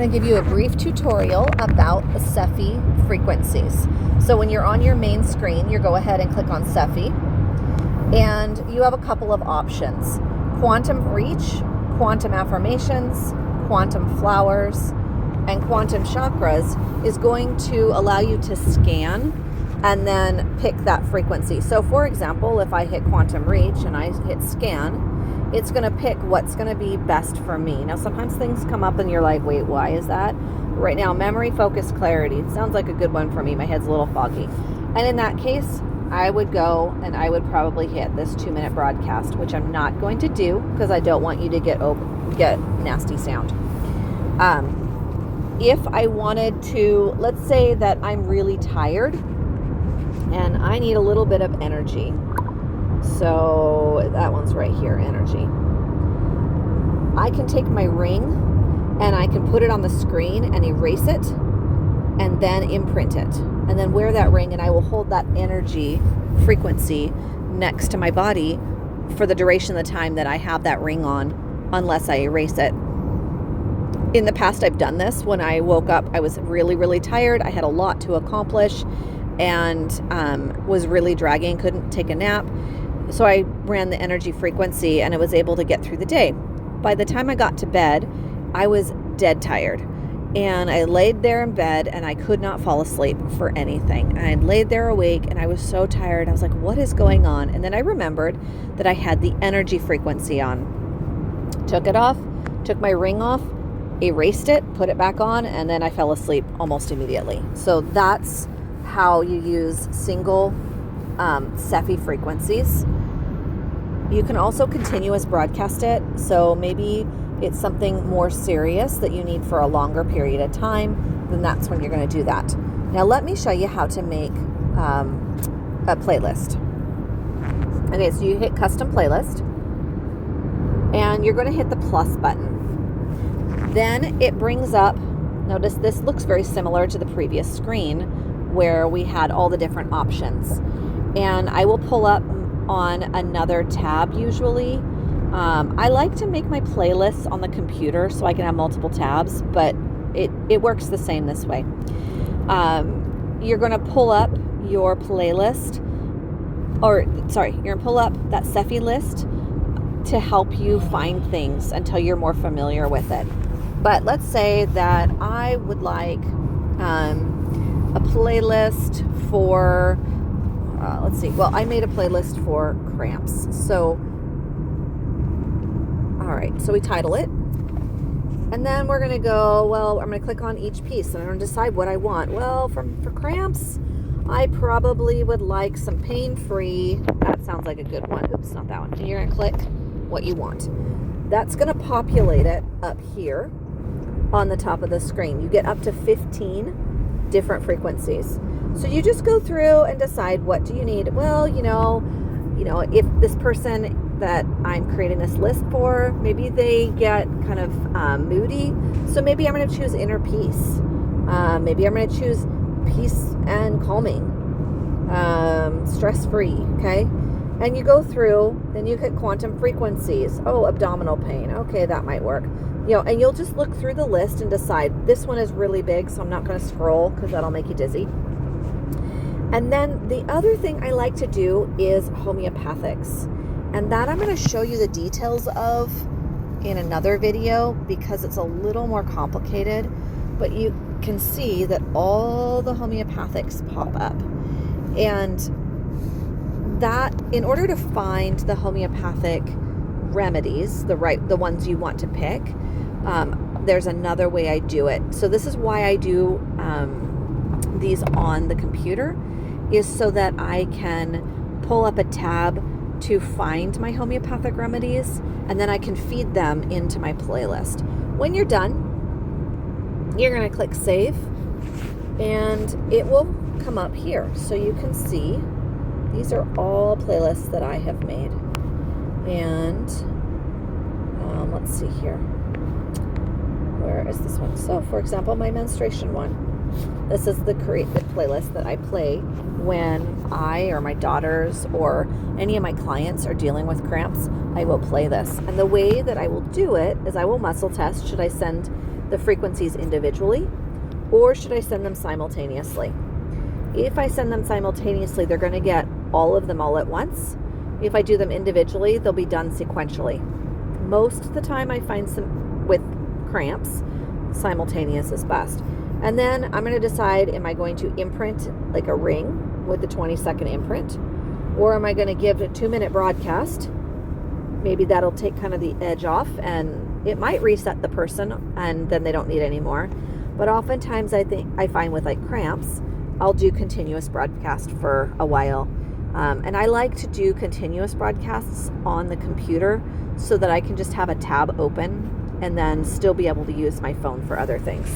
going to give you a brief tutorial about the SEFI frequencies. So when you're on your main screen, you go ahead and click on SEFI, and you have a couple of options: quantum reach, quantum affirmations, quantum flowers, and quantum chakras is going to allow you to scan and then pick that frequency. So for example, if I hit quantum reach and I hit scan, it's going to pick what's going to be best for me. Now, sometimes things come up and you're like, wait, why is that? Right now, memory, focus, clarity. It sounds like a good one for me. My head's a little foggy. And in that case, I would go and I would probably hit this 2-minute broadcast, which I'm not going to do because I don't want you to get nasty sound. If I wanted to, let's say that I'm really tired and I need a little bit of energy. So that one's right here, energy. I can take my ring and I can put it on the screen and erase it and then imprint it and then wear that ring, and I will hold that energy frequency next to my body for the duration of the time that I have that ring on, unless I erase it. In the past, I've done this when I woke up. I was really, really tired. I had a lot to accomplish and was really dragging, couldn't take a nap. So I ran the energy frequency and I was able to get through the day. By the time I got to bed, I was dead tired. And I laid there in bed and I could not fall asleep for anything. And I laid there awake and I was so tired. I was like, what is going on? And then I remembered that I had the energy frequency on. Took it off, took my ring off, erased it, put it back on, and then I fell asleep almost immediately. So that's how you use single SEFI frequencies. You can also continuous broadcast it. So maybe it's something more serious that you need for a longer period of time, then that's when you're going to do that. Now let me show you how to make a playlist. Okay, so you hit custom playlist and you're going to hit the plus button. Then it brings up, notice this looks very similar to the previous screen where we had all the different options. And I will pull up on another tab usually. I like to make my playlists on the computer so I can have multiple tabs, but it works the same this way. You're going to pull up your playlist, you're going to pull up that SEFI list to help you find things until you're more familiar with it. But let's say that I would like a playlist for, I made a playlist for cramps. So, all right, so we title it. And then we're going to go, I'm going to click on each piece and I'm going to decide what I want. Well, for cramps, I probably would like some pain-free. That sounds like a good one. Oops, not that one. And you're going to click what you want. That's going to populate it up here on the top of the screen. You get up to 15 different frequencies. So you just go through and decide, what do you need? Well, if this person that I'm creating this list for, maybe they get kind of moody. So maybe I'm going to choose inner peace. Maybe I'm going to choose peace and calming, stress-free, okay? And you go through, then you hit quantum frequencies. Oh, abdominal pain. Okay, that might work. And you'll just look through the list and decide, this one is really big, so I'm not going to scroll because that'll make you dizzy. And then the other thing I like to do is homeopathics. And that I'm going to show you the details of in another video because it's a little more complicated. But you can see that all the homeopathics pop up. And that, in order to find the homeopathic remedies, the ones you want to pick, there's another way I do it. So this is why I do these on the computer, is so that I can pull up a tab to find my homeopathic remedies, and then I can feed them into my playlist. When you're done, you're going to click save, and it will come up here. So you can see these are all playlists that I have made. And let's see here. Where is this one? So, for example, my menstruation one. This is the playlist that I play when I or my daughters or any of my clients are dealing with cramps. I will play this. And the way that I will do it is I will muscle test. Should I send the frequencies individually, or should I send them simultaneously? If I send them simultaneously, they're going to get all of them all at once. If I do them individually, they'll be done sequentially. Most of the time I find some with cramps, simultaneous is best. And then I'm going to decide, am I going to imprint like a ring with the 20-second imprint, or am I going to give a 2-minute broadcast? Maybe that'll take kind of the edge off, and it might reset the person, and then they don't need any more. But oftentimes I find with like cramps, I'll do continuous broadcast for a while. And I like to do continuous broadcasts on the computer so that I can just have a tab open and then still be able to use my phone for other things.